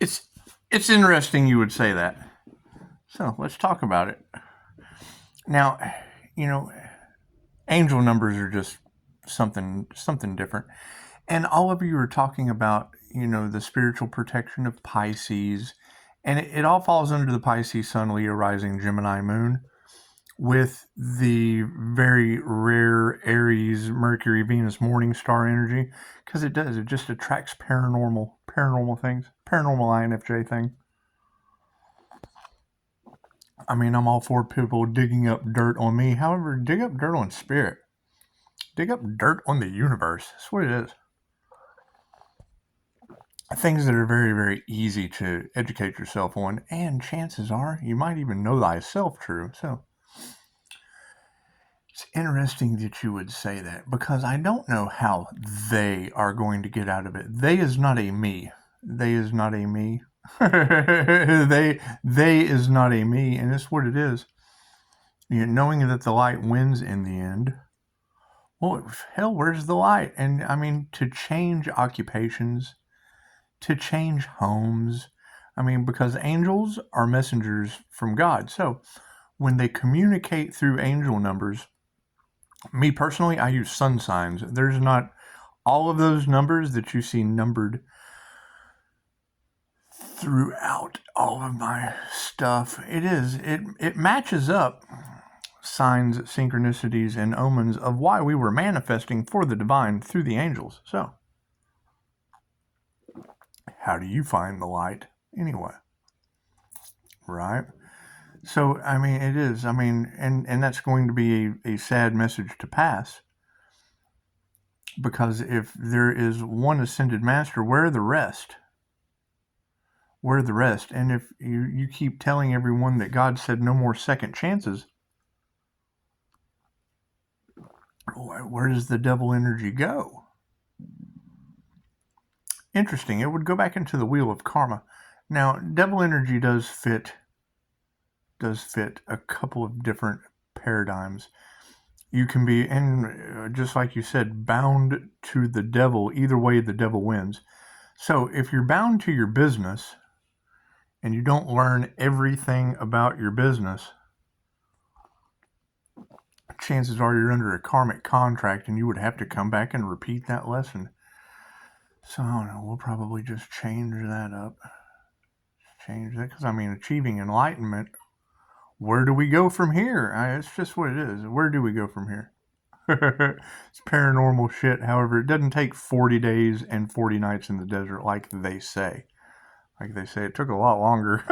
It's it's interesting you would say that. So let's talk about it. Now, you know, angel numbers are just something different. And all of you are talking about, the spiritual protection of Pisces, and it all falls under the Pisces Sun, Leo rising, Gemini moon, with the very rare Aries, Mercury, Venus, morning star energy, because it just attracts paranormal things, paranormal INFJ thing. I mean, I'm all for people digging up dirt on me. However, dig up dirt on spirit. Dig up dirt on the universe. That's what it is. Things that are very, very easy to educate yourself on, and chances are you might even know thyself true. So it's interesting that you would say that, because I don't know how they are going to get out of it. They is not a me. They is not a me. they is not a me, and it's what it is. Knowing that the light wins in the end. Well, hell, where's the light? And I mean, to change occupations, to change homes. I mean, because angels are messengers from God. So when they communicate through angel numbers, me personally, I use sun signs. There's not all of those numbers that you see numbered throughout all of my stuff. It matches up signs, synchronicities, and omens of why we were manifesting for the divine through the angels. So how do you find the light anyway? Right? So, I mean, it is. I mean, and that's going to be a sad message to pass. Because if there is one ascended master, where are the rest? Where are the rest? And if you keep telling everyone that God said no more second chances, where does the devil energy go? Interesting. It would go back into the wheel of karma. Now, devil energy does fit a couple of different paradigms. You can be, and just like you said, bound to the devil. Either way, the devil wins. So if you're bound to your business and you don't learn everything about your business, chances are you're under a karmic contract and you would have to come back and repeat that lesson. So I don't know, we'll probably just change that up. Change that, because I mean, achieving enlightenment, where do we go from here? It's just what it is. Where do we go from here? It's paranormal shit. However, it doesn't take 40 days and 40 nights in the desert like they say. Like they say, it took a lot longer.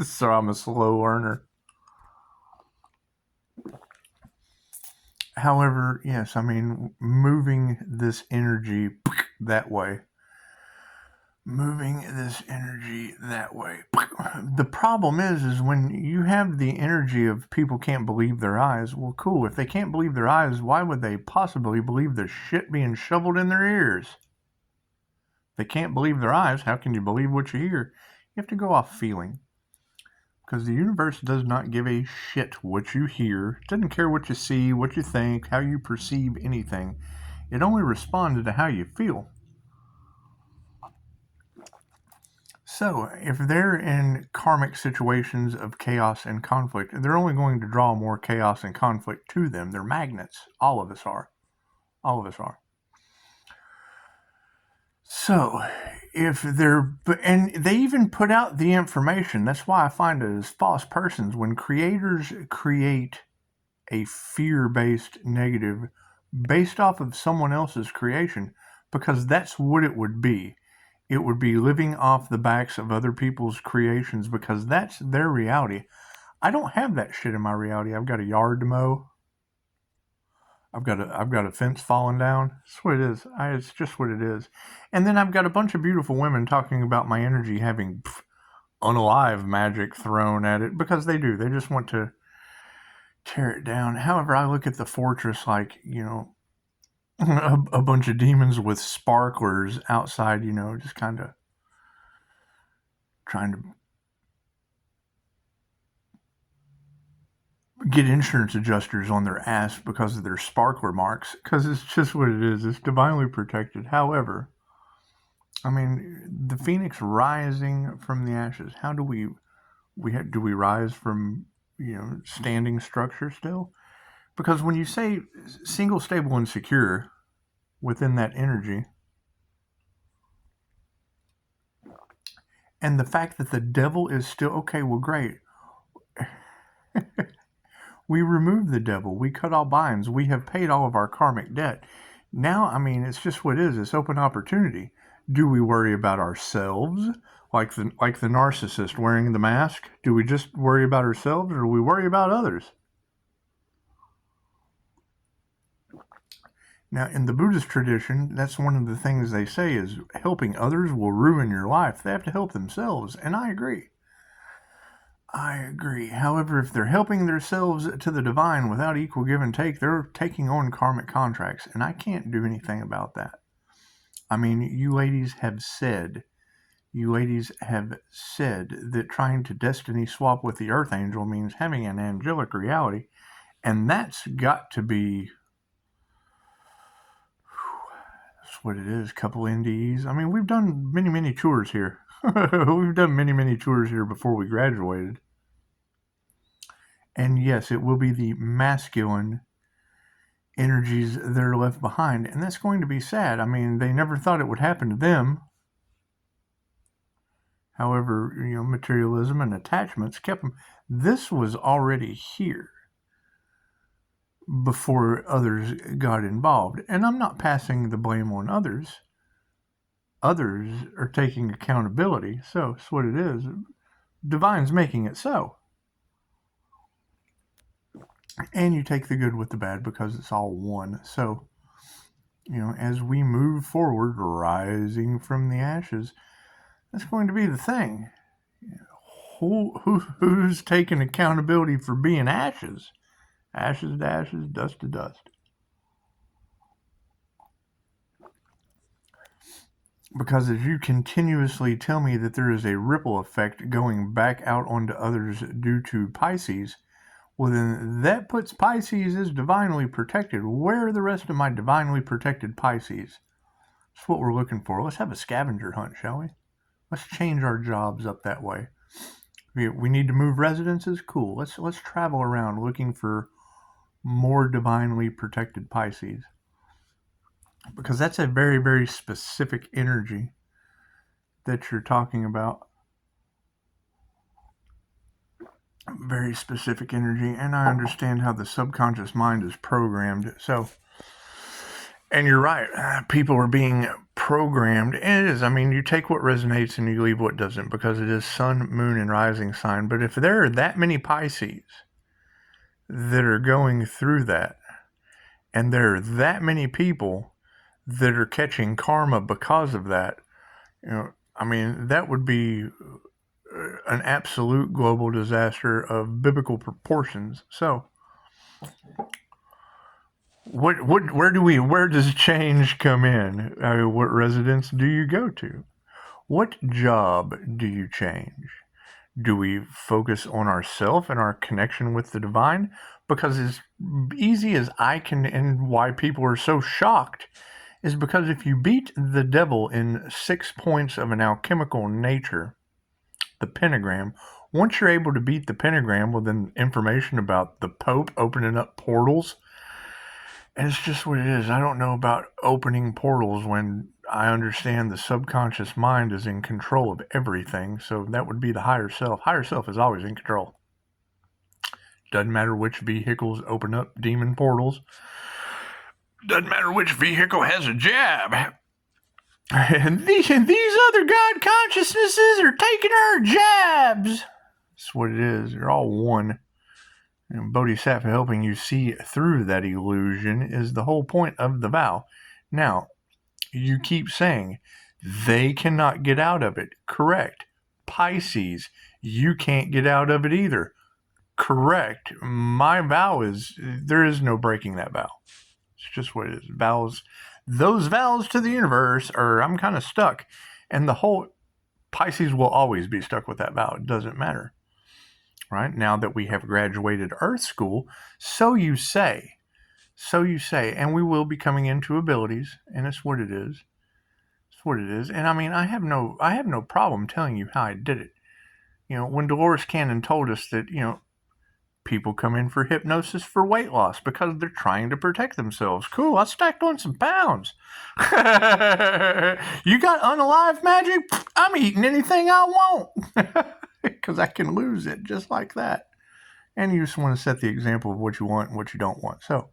So I'm a slow learner. However, yes, I mean, moving this energy that way. The problem is when you have the energy of people can't believe their eyes. Well, cool. If they can't believe their eyes, why would they possibly believe the shit being shoveled in their ears? If they can't believe their eyes, how can you believe what you hear? You have to go off feeling. Because the universe does not give a shit what you hear. It doesn't care what you see, what you think, how you perceive anything. It only responds to how you feel. So, if they're in karmic situations of chaos and conflict, they're only going to draw more chaos and conflict to them. They're magnets. All of us are. All of us are. So, if they're, and they even put out the information. That's why I find it as false persons. When creators create a fear-based negative based off of someone else's creation, because that's what it would be. It would be living off the backs of other people's creations, because that's their reality. I don't have that shit in my reality. I've got a yard to mow. I've got a fence falling down. That's what it is. It's just what it is. And then I've got a bunch of beautiful women talking about my energy having unalive magic thrown at it, because they do. They just want to tear it down. However, I look at the fortress like, a bunch of demons with sparklers outside, just kind of trying to get insurance adjusters on their ass because of their sparkler marks, because it's just what it is. It's divinely protected. However, I mean, the phoenix rising from the ashes. How do we do we rise from standing structure still? Because when you say single, stable, and secure within that energy, and the fact that the devil is still okay, well, great. We remove the devil. We cut all binds. We have paid all of our karmic debt. Now, I mean, it's just what it is. It's open opportunity. Do we worry about ourselves, like the narcissist wearing the mask? Do we just worry about ourselves, or do we worry about others? Now, in the Buddhist tradition, that's one of the things they say is helping others will ruin your life. They have to help themselves, and I agree. I agree. However, if they're helping themselves to the divine without equal give and take, they're taking on karmic contracts, and I can't do anything about that. I mean, you ladies have said that trying to destiny swap with the earth angel means having an angelic reality, and that's got to be that's what it is. Couple NDEs. I mean, we've done many tours here. We've done many tours here before we graduated. And yes, it will be the masculine energies that are left behind. And that's going to be sad. I mean, they never thought it would happen to them. However, materialism and attachments kept them. This was already here before others got involved. And I'm not passing the blame on others. Others are taking accountability. So that's what it is. Divine's making it so. And you take the good with the bad because it's all one. So, as we move forward, rising from the ashes, that's going to be the thing. Who's taking accountability for being ashes? Ashes to ashes, dust to dust. Because as you continuously tell me that there is a ripple effect going back out onto others due to Pisces, well, then that puts Pisces as divinely protected. Where are the rest of my divinely protected Pisces? That's what we're looking for. Let's have a scavenger hunt, shall we? Let's change our jobs up that way. We need to move residences? Cool. Let's travel around looking for more divinely protected Pisces. Because that's a very specific energy that you're talking about. Very specific energy, and I understand how the subconscious mind is programmed. So, and you're right, people are being programmed, and it is. I mean, you take what resonates and you leave what doesn't, because it is sun, moon, and rising sign. But if there are that many Pisces that are going through that, and there are that many people that are catching karma because of that, I mean, that would be an absolute global disaster of biblical proportions. So, where does change come in? I mean, what residence do you go to? What job do you change? Do we focus on ourself and our connection with the divine? Because as easy as I can, and why people are so shocked, is because if you beat the devil in 6 points of an alchemical nature, the pentagram, once you're able to beat the pentagram, well, then information about the Pope opening up portals, and it's just what it is. I don't know about opening portals when I understand the subconscious mind is in control of everything, so that would be the higher self. Higher self is always in control. Doesn't matter which vehicles open up demon portals. Doesn't matter which vehicle has a jab. And these other God consciousnesses are taking our jabs. That's what it is. They're all one. And Bodhisattva helping you see through that illusion is the whole point of the vow. Now, you keep saying, they cannot get out of it. Correct. Pisces, you can't get out of it either. Correct. My vow is, there is no breaking that vow. It's just what it is. Vows, those vows to the universe are, I'm kind of stuck. And the whole, Pisces will always be stuck with that vow. It doesn't matter. Right? Now that we have graduated Earth School, so you say, and we will be coming into abilities, and it's what it is. As That's what it is. And I mean, I have no problem telling you how I did it. When Dolores Cannon told us that, people come in for hypnosis for weight loss because they're trying to protect themselves. Cool, I stacked on some pounds. You got unalive magic? I'm eating anything I want because I can lose it just like that. And you just want to set the example of what you want and what you don't want. So,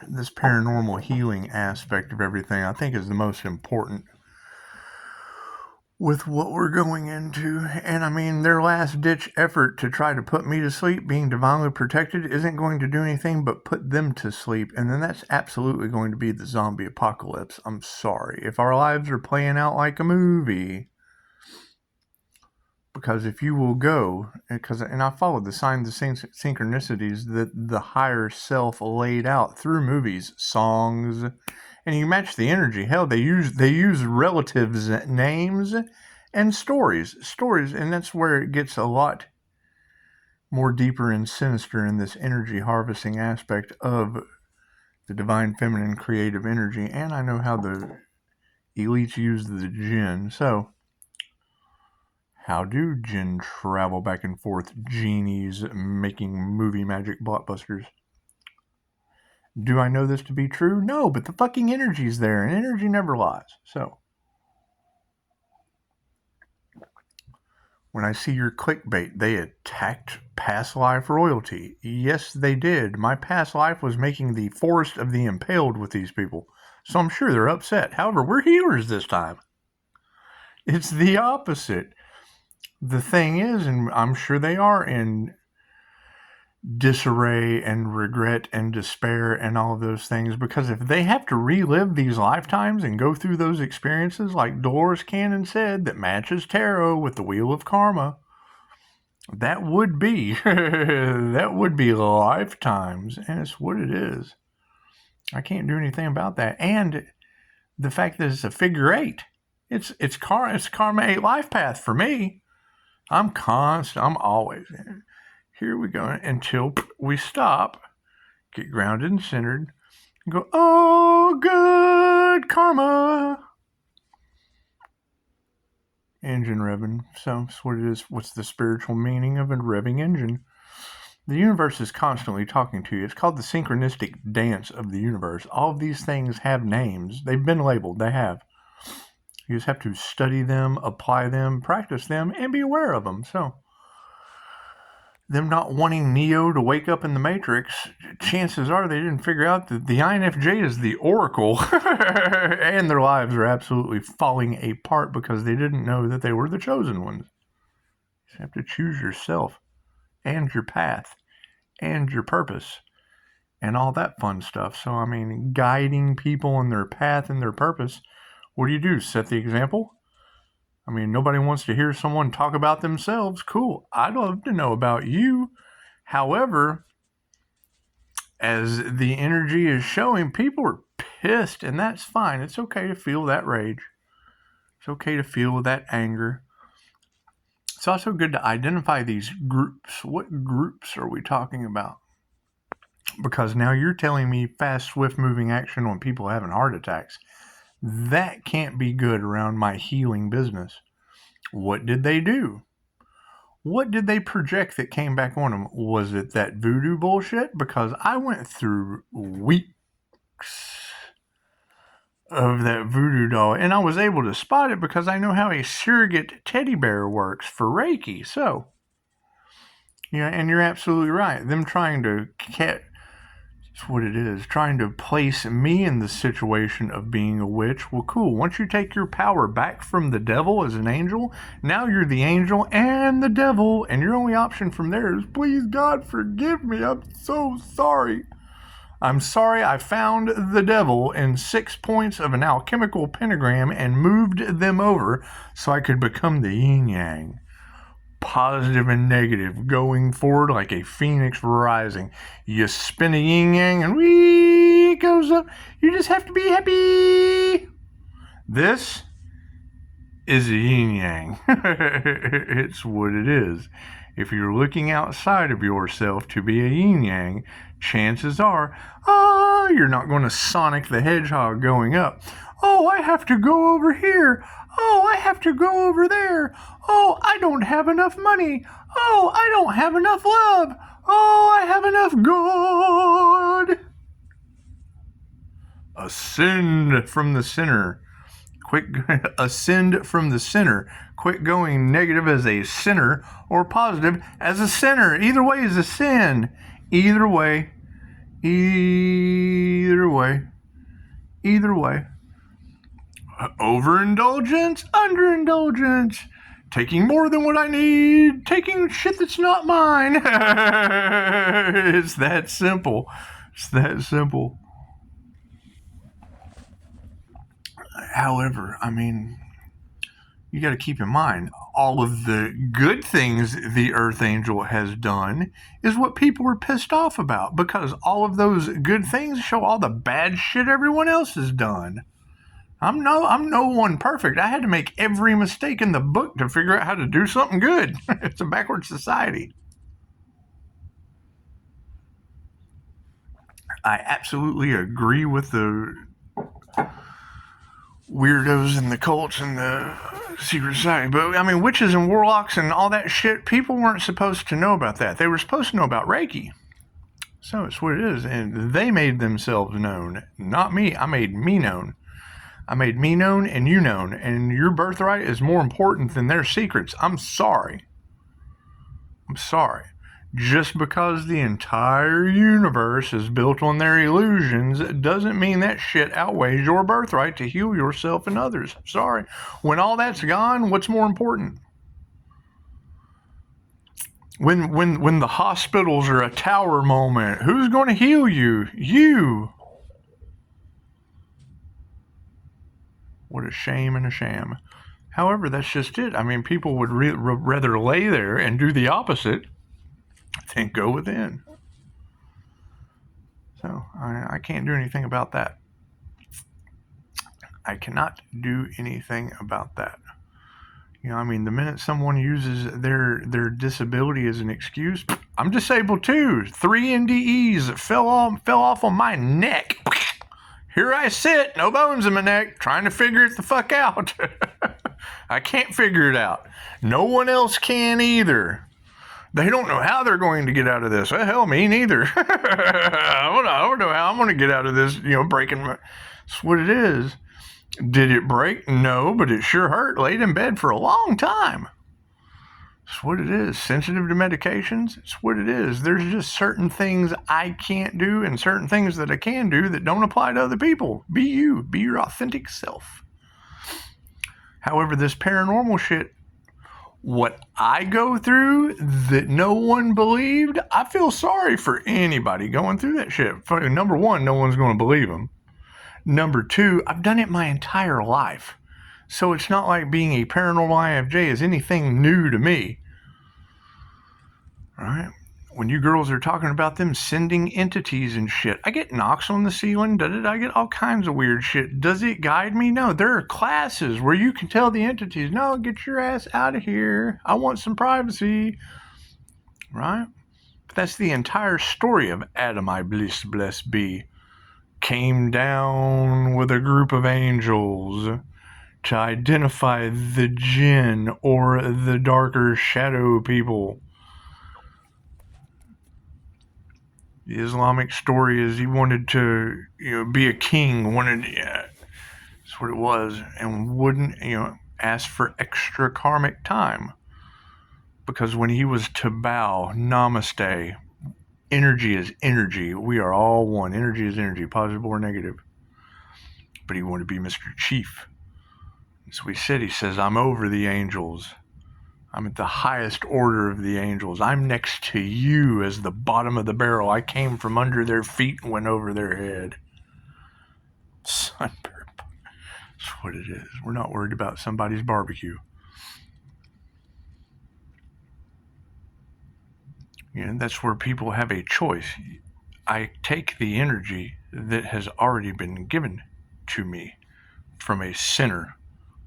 this paranormal healing aspect of everything, I think, is the most important with what we're going into. And I mean, their last ditch effort to try to put me to sleep, being divinely protected, isn't going to do anything but put them to sleep. And then that's absolutely going to be the zombie apocalypse. I'm sorry. If our lives are playing out like a movie, because if you will go, and I followed the signs of synchronicities that the higher self laid out through movies, songs, and you match the energy. Hell, they use relatives' names and stories, and that's where it gets a lot more deeper and sinister in this energy harvesting aspect of the divine feminine creative energy. And I know how the elites use the jinn. So, how do jinn travel back and forth? Genies making movie magic blockbusters. Do I know this to be true? No, but the fucking energy's there, and energy never lies. So, when I see your clickbait, they attacked past life royalty. Yes, they did. My past life was making the Forest of the Impaled with these people, so I'm sure they're upset. However, we're healers this time. It's the opposite. The thing is, and I'm sure they are in disarray and regret and despair and all of those things, because if they have to relive these lifetimes and go through those experiences, like Dolores Cannon said, that matches tarot with the wheel of karma, that would be lifetimes, and it's what it is. I can't do anything about that. And the fact that it's a figure 8, it's karma 8 life path for me. I'm always in. Here we go, until we stop, get grounded and centered, and go, oh, good karma. Engine revving. So that's what it is. What's the spiritual meaning of a revving engine? The universe is constantly talking to you. It's called the synchronistic dance of the universe. All of these things have names. They've been labeled. They have. You just have to study them, apply them, practice them, and be aware of them. So, them not wanting Neo to wake up in the Matrix, chances are they didn't figure out that the INFJ is the Oracle, and their lives are absolutely falling apart because they didn't know that they were the chosen ones. You have to choose yourself, and your path, and your purpose, and all that fun stuff. So, I mean, guiding people in their path and their purpose, what do? Set the example? I mean, nobody wants to hear someone talk about themselves. Cool. I'd love to know about you. However, as the energy is showing, people are pissed, and that's fine. It's okay to feel that rage. It's okay to feel that anger. It's also good to identify these groups. What groups are we talking about? Because now you're telling me fast, swift-moving action on people having heart attacks. That can't be good around my healing business. What did they do? What did they project that came back on them? Was it that voodoo bullshit? Because I went through weeks of that voodoo doll, and I was able to spot it because I know how a surrogate teddy bear works for Reiki. So, yeah, and you're absolutely right. Them trying to it's what it is. Trying to place me in the situation of being a witch. Well, cool. Once you take your power back from the devil as an angel, now you're the angel and the devil, and your only option from there is, please, God, forgive me. I'm so sorry. I'm sorry I found the devil in 6 points of an alchemical pentagram and moved them over so I could become the yin-yang. Positive and negative, going forward like a phoenix rising. You spin a yin-yang and it goes up. You just have to be happy. This is a yin-yang. It's what it is. If you're looking outside of yourself to be a yin-yang, chances are, You're not going to Sonic the Hedgehog going up. Oh, I have to go over here. Oh, I have to go over there. Oh, I don't have enough money. Oh, I don't have enough love. Oh, I have enough God. Ascend from the center. Ascend from the center. Quit going negative as a sinner or positive as a sinner. Either way is a sin. Either way. Either way. Either way. Overindulgence, underindulgence. Taking more than what I need. Taking shit that's not mine. It's that simple. It's that simple. However, I mean, you got to keep in mind, all of the good things the Earth Angel has done is what people are pissed off about, because all of those good things show all the bad shit everyone else has done. I'm no one perfect. I had to make every mistake in the book to figure out how to do something good. It's a backward society. I absolutely agree with the weirdos and the cults and the secret society. But, I mean, witches and warlocks and all that shit, people weren't supposed to know about that. They were supposed to know about Reiki. So it's what it is. And they made themselves known. Not me. I made me known. I made me known and you known. And your birthright is more important than their secrets. I'm sorry. I'm sorry. Just because the entire universe is built on their illusions doesn't mean that shit outweighs your birthright to heal yourself and others. Sorry. When all that's gone, what's more important? When the hospitals are a tower moment, who's going to heal you? You. What a shame and a sham. However, that's just it. I mean, people would rather lay there and do the opposite than go within. So I can't do anything about that. I cannot do anything about that. You know, I mean, the minute someone uses their disability as an excuse, I'm disabled too. 3 NDEs fell off on my neck. Here I sit, no bones in my neck, trying to figure it the fuck out. I can't figure it out. No one else can either. They don't know how they're going to get out of this. Well, hell, me neither. I don't know how I'm going to get out of this, breaking my... That's what it is. Did it break? No, but it sure hurt. Laid in bed for a long time. That's what it is. Sensitive to medications? It's what it is. There's just certain things I can't do and certain things that I can do that don't apply to other people. Be you. Be your authentic self. However, this paranormal shit, what I go through that no one believed, I feel sorry for anybody going through that shit. Number one, no one's going to believe them. Number two, I've done it my entire life. So it's not like being a paranormal INFJ is anything new to me. Right? When you girls are talking about them sending entities and shit, I get knocks on the ceiling. I get all kinds of weird shit. Does it guide me? No. There are classes where you can tell the entities, no, get your ass out of here. I want some privacy. Right? But that's the entire story of Adam, I blessed be. Came down with a group of angels to identify the jinn or the darker shadow people. The Islamic story is he wanted to, be a king, that's what it was, and wouldn't, ask for extra karmic time. Because when he was to bow, Namaste, energy is energy. We are all one. Energy is energy, positive or negative. But he wanted to be Mr. Chief. So he says, I'm over the angels. I'm at the highest order of the angels. I'm next to you as the bottom of the barrel. I came from under their feet and went over their head. Sunburn. That's what it is. We're not worried about somebody's barbecue. That's where people have a choice. I take the energy that has already been given to me from a sinner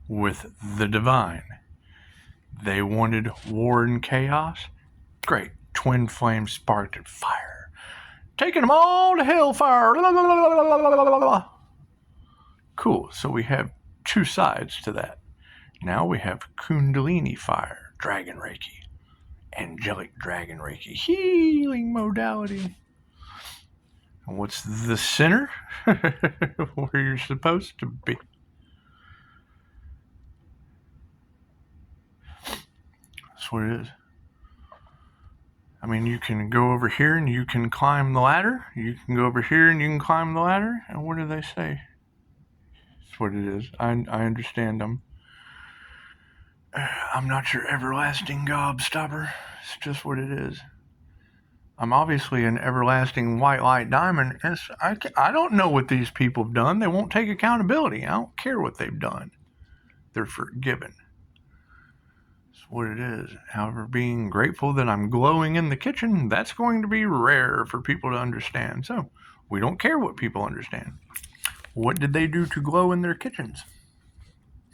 with the divine. They wanted war and chaos. Great. Twin flames sparked fire. taking them all to hellfire. Cool. So we have two sides to that. Now we have Kundalini fire, Dragon Reiki, angelic Dragon Reiki, healing modality. And what's the center? Where you're supposed to be. That's what it is. I mean, you can go over here and you can climb the ladder. You can go over here and you can climb the ladder. And what do they say? That's what it is. I understand them. I'm not your everlasting gobstopper. It's just what it is. I'm obviously an everlasting white light diamond. And I don't know what these people have done. They won't take accountability. I don't care what they've done. They're forgiven. That's what it is. However, being grateful that I'm glowing in the kitchen, that's going to be rare for people to understand. So we don't care what people understand. What did they do to glow in their kitchens?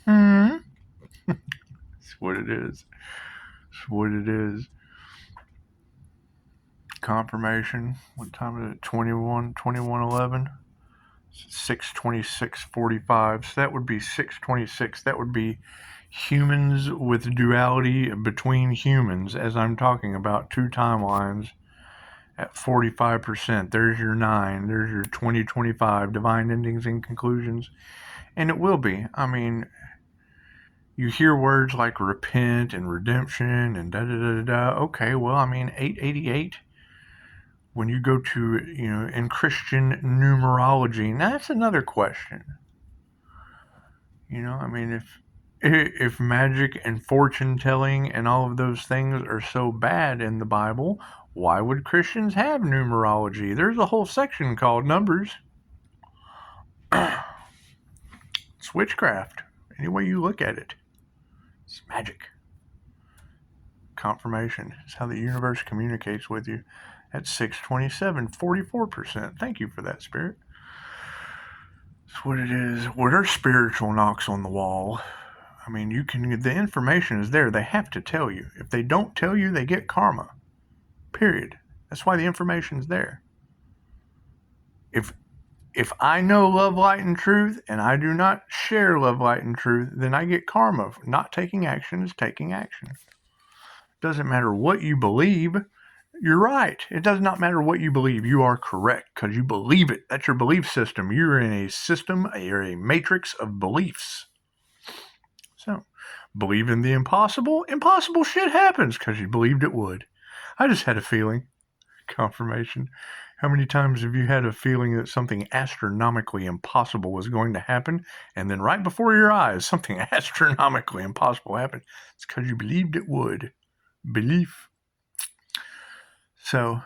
That's what it is. That's what it is. Confirmation. What time is it? 21:11. 6:26:45. So that would be 6:26. That would be humans with duality between humans, as I'm talking about, two timelines at 45%. There's your 9. There's your 2025 divine endings and conclusions. And it will be. I mean, you hear words like repent and redemption and da-da-da-da-da. Okay, well, I mean, 888, when you go to, in Christian numerology, that's another question. I mean, if magic and fortune telling and all of those things are so bad in the Bible, why would Christians have numerology? There's a whole section called numbers. It's witchcraft. Any way you look at it. It's magic. Confirmation. It's how the universe communicates with you. At 6:27, 44%. Thank you for that, Spirit. That's what it is. What are spiritual knocks on the wall? I mean, the information is there. They have to tell you. If they don't tell you, they get karma. Period. That's why the information's there. If I know love, light, and truth, and I do not share love, light, and truth, then I get karma. Not taking action is taking action. Doesn't matter what you believe. You're right. It does not matter what you believe. You are correct because you believe it. That's your belief system. You're in a system, you're a matrix of beliefs. So, believe in the impossible. Impossible shit happens because you believed it would. I just had a feeling. Confirmation. How many times have you had a feeling that something astronomically impossible was going to happen, and then right before your eyes, something astronomically impossible happened? It's because you believed it would. Belief. So,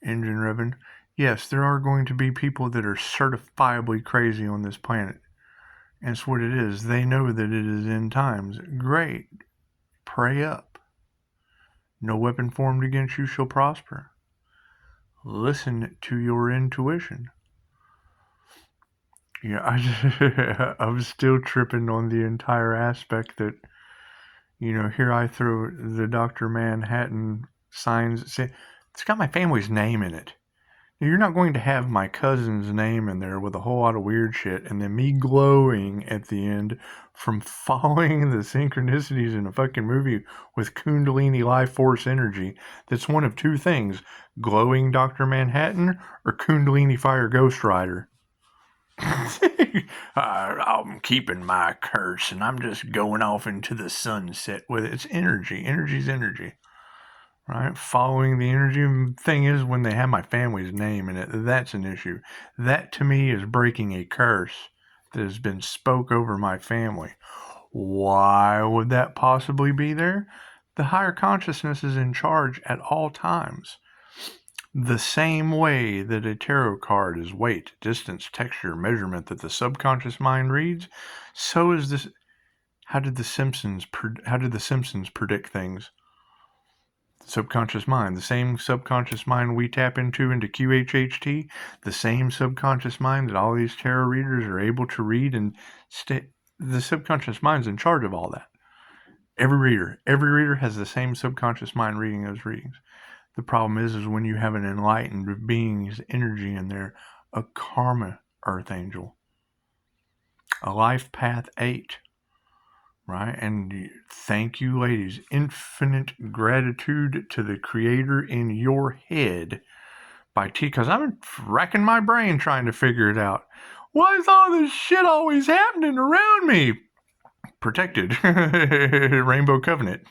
engine revving. Yes, there are going to be people that are certifiably crazy on this planet. And it's what it is. They know that it is end times. Great. Pray up. No weapon formed against you shall prosper. Listen to your intuition. Yeah, I'm still tripping on the entire aspect that, here I throw the Dr. Manhattan signs. It's got my family's name in it. You're not going to have my cousin's name in there with a whole lot of weird shit and then me glowing at the end from following the synchronicities in a fucking movie with Kundalini life force energy. That's one of two things: glowing Dr. Manhattan or Kundalini fire Ghost Rider. I'm keeping my curse and I'm just going off into the sunset with it. It's energy. Energy's energy. Right? Following the energy. Thing is, when they have my family's name in it, that's an issue. That to me is breaking a curse that has been spoke over my family. Why would that possibly be there? The higher consciousness is in charge at all times. The same way that a tarot card is weight, distance, texture, measurement that the subconscious mind reads, so is this. How did the Simpsons predict things? Subconscious mind, the same subconscious mind we tap into QHHT, the same subconscious mind that all these tarot readers are able to read, and the subconscious mind's in charge of all that. Every reader has the same subconscious mind reading those readings. The problem is when you have an enlightened being's energy in there, a karma earth angel, a life path 8, right? And thank you, ladies. Infinite gratitude to the creator in your head by T, because I'm racking my brain trying to figure it out. Why is all this shit always happening around me? Protected. Rainbow Covenant.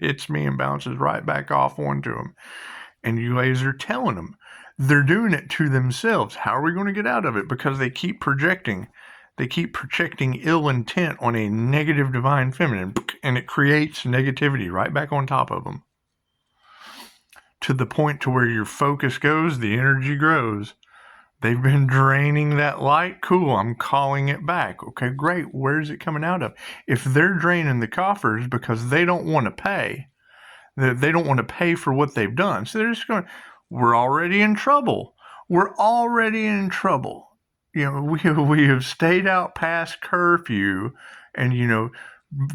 Hits me and bounces right back off onto them. And you ladies are telling them. They're doing it to themselves. How are we going to get out of it? Because they keep projecting. They keep projecting ill intent on a negative divine feminine. And it creates negativity right back on top of them. To the point to where your focus goes, the energy grows. They've been draining that light. Cool, I'm calling it back. Okay, great. Where's it coming out of? If they're draining the coffers because they don't want to pay, they don't want to pay for what they've done. So they're just going, we're already in trouble. We're already in trouble. You know, we have stayed out past curfew and, you know,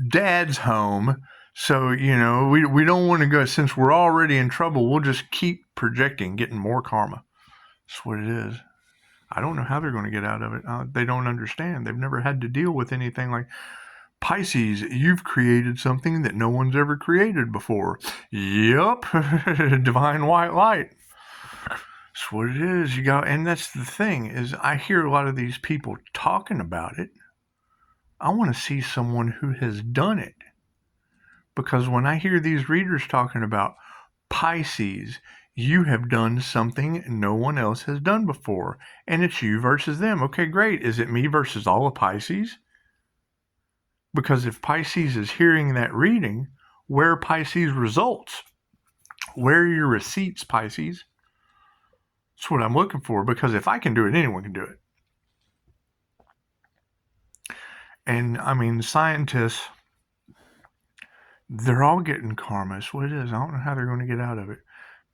dad's home. So, you know, we don't want to go, since we're already in trouble, we'll just keep projecting, getting more karma. That's what it is. I don't know how they're going to get out of it. They don't understand. They've never had to deal with anything like Pisces. You've created something that no one's ever created before. Yep. Divine white light. That's what it is. And that's the thing is I hear a lot of these people talking about it. I want to see someone who has done it. Because when I hear these readers talking about Pisces, you have done something no one else has done before, and it's you versus them. Okay, great. Is it me versus all of Pisces? Because if Pisces is hearing that reading, where are Pisces results? Where are your receipts, Pisces? That's what I'm looking for, because if I can do it, anyone can do it. And I mean, scientists, they're all getting karma. That's what it is. I don't know how they're going to get out of it.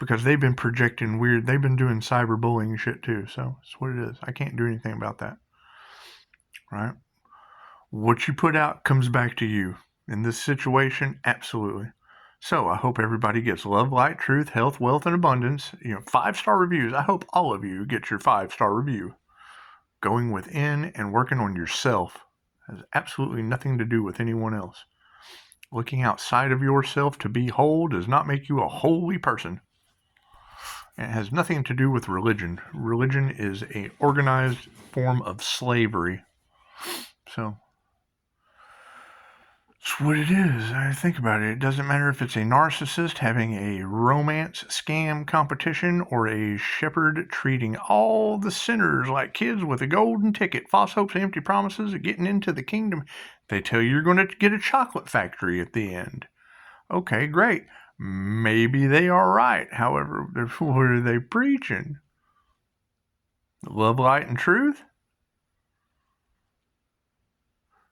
Because they've been projecting weird, they've been doing cyberbullying shit too. So that's what it is. I can't do anything about that. Right? What you put out comes back to you. In this situation, absolutely. So I hope everybody gets love, light, truth, health, wealth, and abundance. 5-star reviews. I hope all of you get your 5-star review. Going within and working on yourself has absolutely nothing to do with anyone else. Looking outside of yourself to be whole does not make you a holy person. It has nothing to do with religion. Religion is an organized form of slavery. So, it's what it is. I think about it. It doesn't matter if it's a narcissist having a romance scam competition or a shepherd treating all the sinners like kids with a golden ticket, false hopes, empty promises of getting into the kingdom. They tell you you're going to get a chocolate factory at the end. Okay, great. Maybe they are right. However, what are they preaching? Love, light, and truth?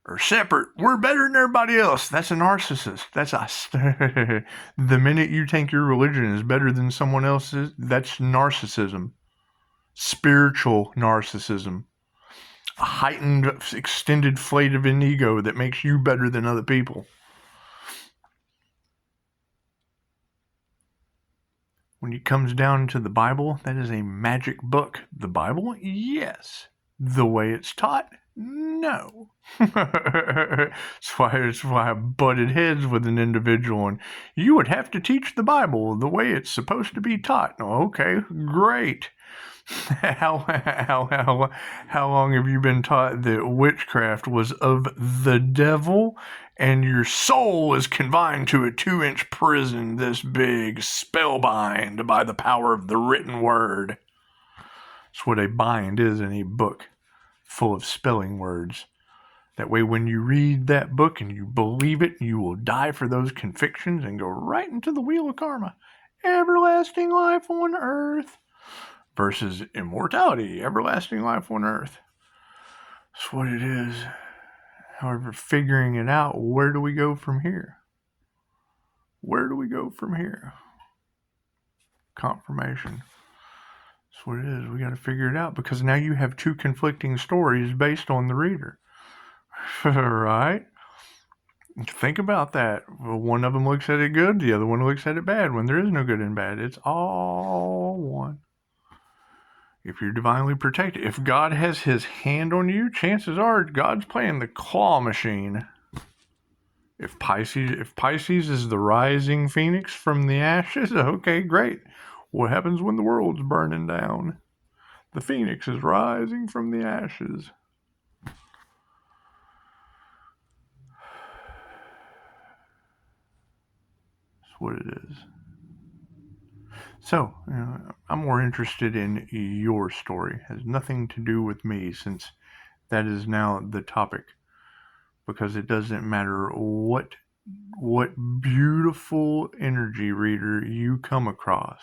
Or separate? We're better than everybody else. That's a narcissist. That's us. The minute you think your religion is better than someone else's, that's narcissism. Spiritual narcissism. A heightened, extended flight of an ego that makes you better than other people. When it comes down to the Bible, that is a magic book. The Bible? Yes. The way it's taught? No. That's why I butted heads with an individual, and you would have to teach the Bible the way it's supposed to be taught. Okay, great. How long have you been taught that witchcraft was of the devil and your soul is confined to a 2-inch prison this big, spellbind by the power of the written word? That's what a bind is in a book full of spelling words. That way when you read that book and you believe it, you will die for those convictions and go right into the wheel of karma. Everlasting life on earth. Versus immortality, everlasting life on earth. That's what it is. However, figuring it out, where do we go from here? Where do we go from here? Confirmation. That's what it is. We got to figure it out because now you have 2 conflicting stories based on the reader. Right? Think about that. One of them looks at it good, the other one looks at it bad. When there is no good and bad, it's all one. If you're divinely protected, if God has his hand on you, chances are God's playing the claw machine. If Pisces is the rising phoenix from the ashes, okay, great. What happens when the world's burning down? The phoenix is rising from the ashes. That's what it is. So, I'm more interested in your story. It has nothing to do with me, since that is now the topic. Because it doesn't matter what beautiful energy reader you come across.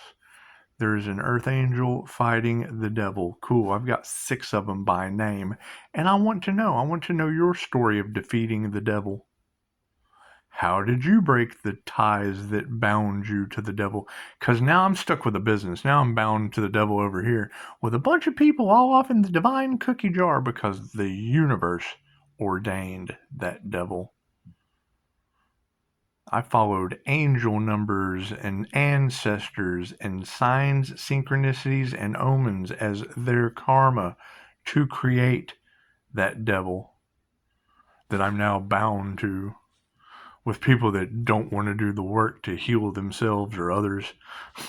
There is an earth angel fighting the devil. Cool, I've got 6 of them by name. And I want to know your story of defeating the devil. How did you break the ties that bound you to the devil? Because now I'm stuck with a business. Now I'm bound to the devil over here with a bunch of people all off in the divine cookie jar because the universe ordained that devil. I followed angel numbers and ancestors and signs, synchronicities, and omens as their karma to create that devil that I'm now bound to, with people that don't want to do the work to heal themselves or others.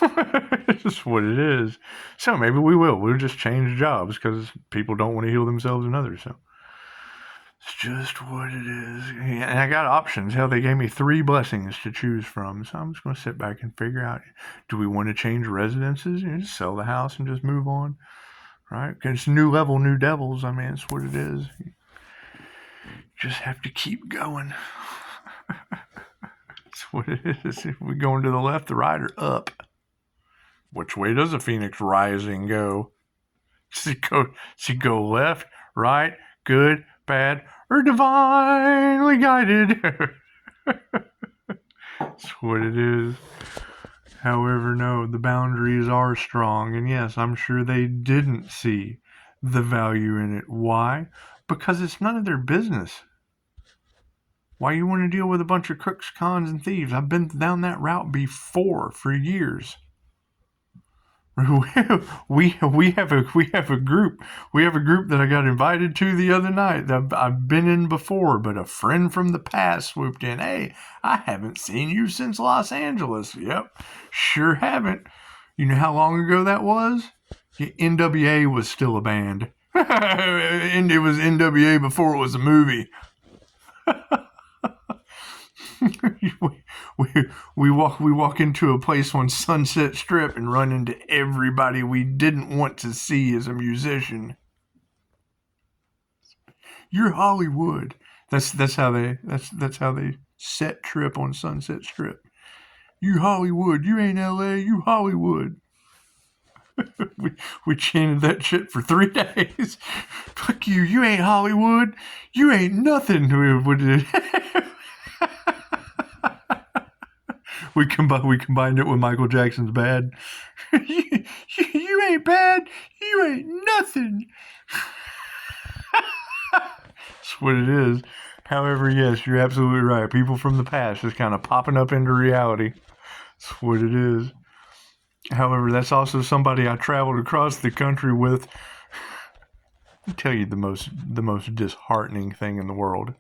It's just what it is. So maybe we'll just change jobs because people don't want to heal themselves and others. So it's just what it is. And I got options. Hell, they gave me 3 blessings to choose from. So I'm just going to sit back and figure out, do we want to change residences? Just sell the house and just move on. Right? Because it's new level, new devils. I mean, it's what it is. You just have to keep going. That's what it is. If we going to the left, the right, or up? Which way does a phoenix rising go? Does it go left, right, good, bad, or divinely guided? That's what it is. However, no, the boundaries are strong. And yes, I'm sure they didn't see the value in it. Why? Because it's none of their business. Why you want to deal with a bunch of crooks, cons, and thieves? I've been down that route before for years. We have a group that I got invited to the other night that I've been in before, but a friend from the past swooped in. Hey, I haven't seen you since Los Angeles. Yep, sure haven't. You know how long ago that was? NWA was still a band. And it was NWA before it was a movie. we walk into a place on Sunset Strip and run into everybody we didn't want to see as a musician. You're Hollywood. That's how they set trip on Sunset Strip. You Hollywood. You ain't LA. You Hollywood. we chanted that shit for 3 days. Fuck you. You ain't Hollywood. You ain't nothing. We combined it with Michael Jackson's Bad. You ain't bad. You ain't nothing. That's what it is. However, yes, you're absolutely right. People from the past just kind of popping up into reality. That's what it is. However, that's also somebody I traveled across the country with. I'll tell you the most disheartening thing in the world.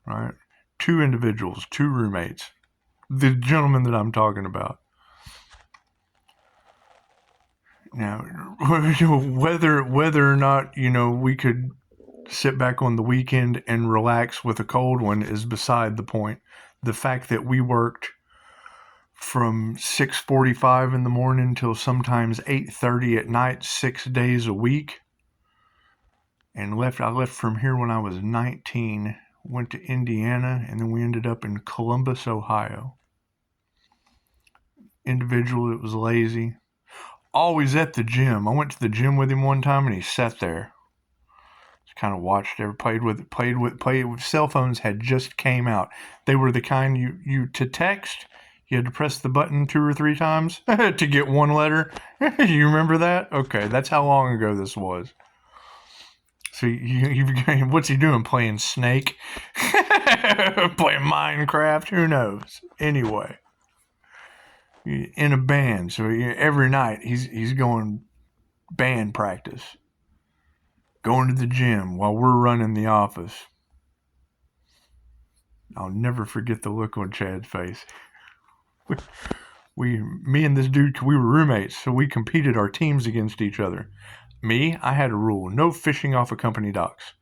Right? 2 individuals, 2 roommates. The gentleman that I'm talking about. Now, whether or not, we could sit back on the weekend and relax with a cold one is beside the point. The fact that we worked from 6:45 in the morning till sometimes 8:30 at night, 6 days a week, and I left from here when I was 19, went to Indiana, and then we ended up in Columbus, Ohio. Individual that was lazy, always at the gym. I went to the gym with him one time and he sat there. Just kind of watched, played with cell phones had just came out. They were the kind you to text, you had to press the button 2 or 3 times to get one letter. You remember that? Okay, that's how long ago this was. So what's he doing? Playing Snake? Playing Minecraft? Who knows? Anyway, in a band. So every night he's going band practice, going to the gym while we're running the office. I'll never forget the look on Chad's face. Me and this dude, we were roommates, so we competed our teams against each other. Me, I had a rule: no fishing off of company docks.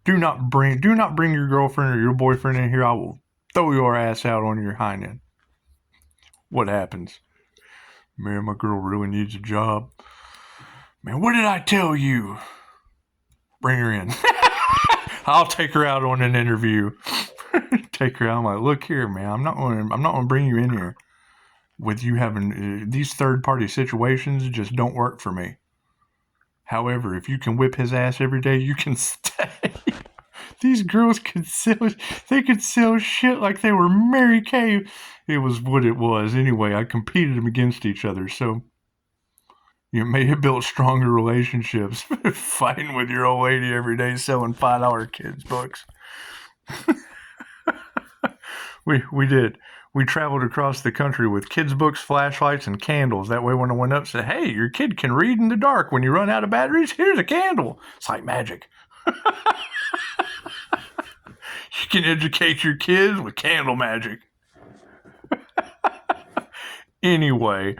Do not bring your girlfriend or your boyfriend in here. I will throw your ass out on your hind end. What happens? Man, my girl really needs a job. Man, what did I tell you? Bring her in. I'll take her out on an interview. Take her out. I'm like, look here, man. I'm not gonna bring you in here with you having these third party situations. Just don't work for me. However, if you can whip his ass every day, you can stay. These girls could sell shit like they were Mary Kay. It was what it was. Anyway, I competed them against each other. So you may have built stronger relationships fighting with your old lady every day selling $5 kids books. We did. We traveled across the country with kids' books, flashlights, and candles. That way when I went up, said, hey, your kid can read in the dark. When you run out of batteries, here's a candle. It's like magic. You can educate your kids with candle magic. Anyway,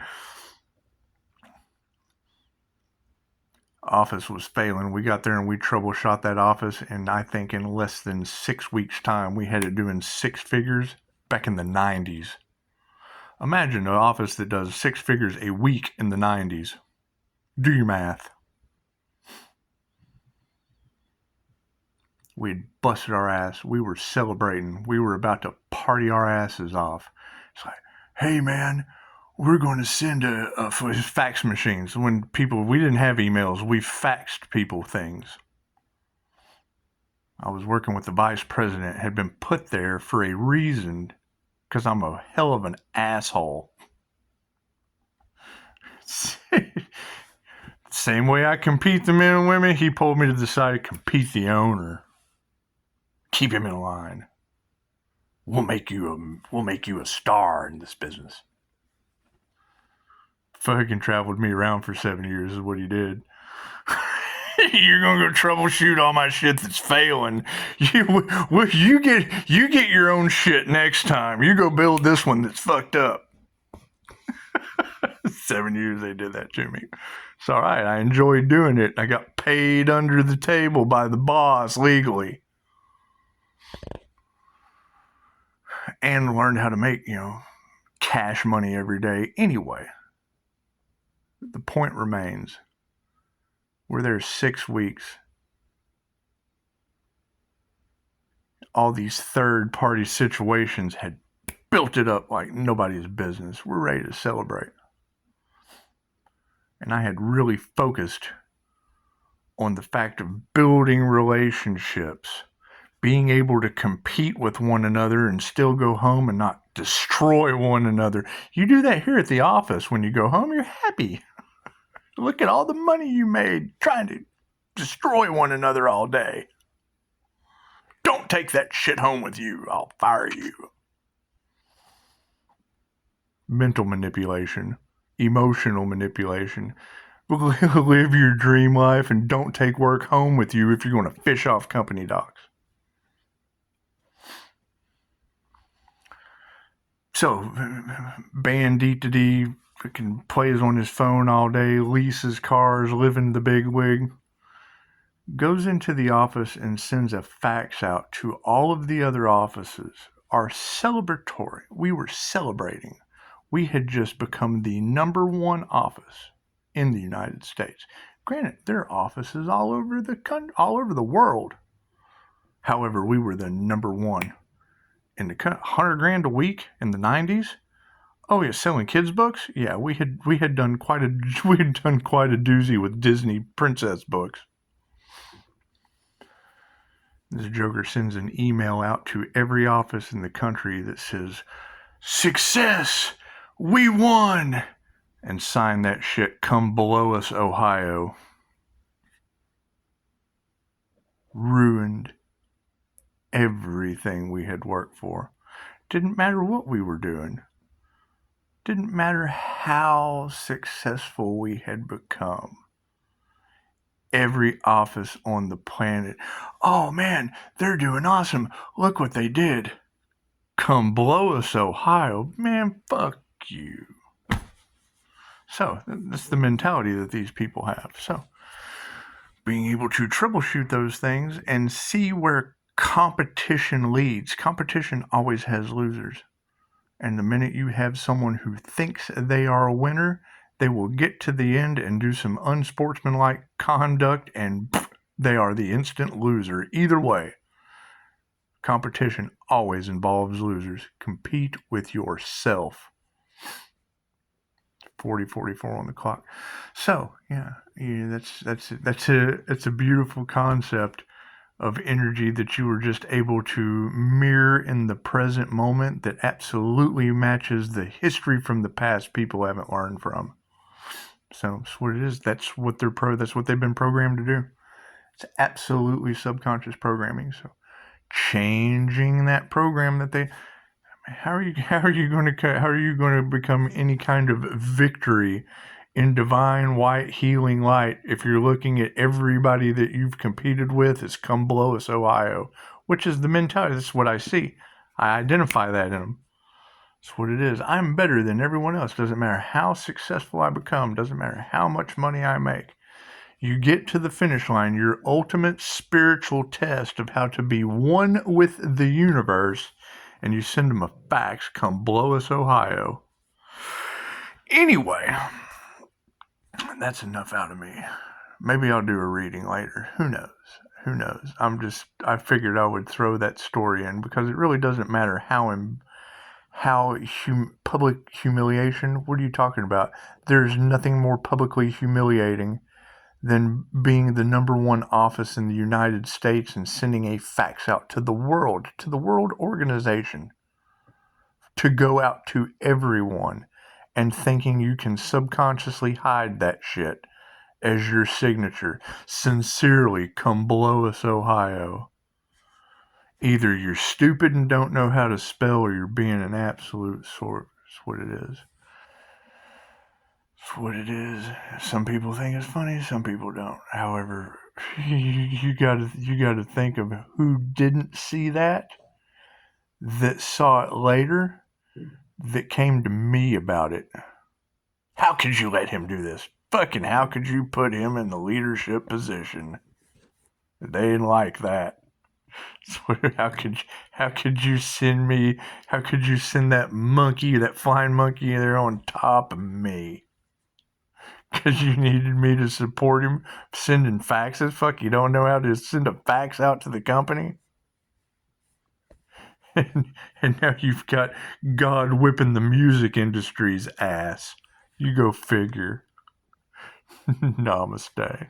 office was failing. We got there and we troubleshot that office, and I think in less than 6 weeks' time, we had it doing 6 figures back in the 90s. Imagine an office that does 6 figures a week in the 90s. Do your math. We'd busted our ass. We were celebrating. We were about to party our asses off. It's like, hey man, we're going to send a fax machines. When we didn't have emails, we faxed people things. I was working with the vice president, had been put there for a reason, because I'm a hell of an asshole. Same way I compete the men and women, he pulled me to the side to compete the owner. Keep him in line. We'll make you a star in this business. Fucking traveled me around for 7 years is what he did. You're gonna go troubleshoot all my shit that's failing. You get your own shit next time. You go build this one that's fucked up. 7 years they did that to me. It's all right. I enjoyed doing it. I got paid under the table by the boss legally, and learned how to make cash money every day. Anyway, the point remains. We're there 6 weeks. All these third-party situations had built it up like nobody's business. We're ready to celebrate. And I had really focused on the fact of building relationships, being able to compete with one another and still go home and not destroy one another. You do that here at the office. When you go home, you're happy. Look at all the money you made trying to destroy one another all day. Don't take that shit home with you. I'll fire you. Mental manipulation, emotional manipulation. Live your dream life and don't take work home with you if you're going to fish off company docks. So, band D-to-D, freaking plays on his phone all day, leases cars, living the big wig, goes into the office and sends a fax out to all of the other offices. Our celebratory, we were celebrating. We had just become the number 1 office in the United States. Granted, there are offices all over the world. However, we were the number 1 in the $100,000 a week in the 90s. Oh yeah, selling kids books. Yeah, we had done quite a doozy with Disney princess books. This joker sends an email out to every office in the country that says, "Success, we won," and sign that shit. Come below us, Ohio. ruined everything we had worked for. Didn't matter what we were doing. Didn't matter how successful we had become. Every office on the planet, oh man, they're doing awesome. Look what they did. Come blow us, Ohio. Man, fuck you. So, that's the mentality that these people have. So, being able to troubleshoot those things and see where competition leads. Competition always has losers. And the minute you have someone who thinks they are a winner, they will get to the end and do some unsportsmanlike conduct, and they are the instant loser. Either way, competition always involves losers. Compete with yourself. 40:44 on the clock. So yeah, that's a beautiful concept of energy that you were just able to mirror in the present moment that absolutely matches the history from the past people haven't learned from. So that's what it is. That's what they've been programmed to do. It's absolutely subconscious programming. So changing that program that they how are you going to become any kind of victory in divine white healing light if you're looking at everybody that you've competed with as come below us, Ohio, which is the mentality. That's what I see. I identify that in them. That's what it is. I'm better than everyone else. Doesn't matter how successful I become. Doesn't matter how much money I make. You get to the finish line, your ultimate spiritual test of how to be one with the universe, and you send them a fax, come blow us, Ohio. Anyway, that's enough out of me. Maybe I'll do a reading later. Who knows? I figured I would throw that story in because it really doesn't matter public humiliation. What are you talking about? There's nothing more publicly humiliating than being the number one office in the United States and sending a fax out to the world organization, to go out to everyone and thinking you can subconsciously hide that shit as your signature. Sincerely, come below us, Ohio. Either you're stupid and don't know how to spell, or you're being an absolute sort. That's what it is. That's what it is. Some people think it's funny, some people don't. However, you gotta think of who didn't see that saw it later, that came to me about it. How could you let him do this? Fucking how could you put him in the leadership position? They didn't like that. So how could you send that flying monkey there on top of me? Because you needed me to support him sending faxes? Fuck, you don't know how to send a fax out to the company? And now you've got God whipping the music industry's ass. You go figure. Namaste.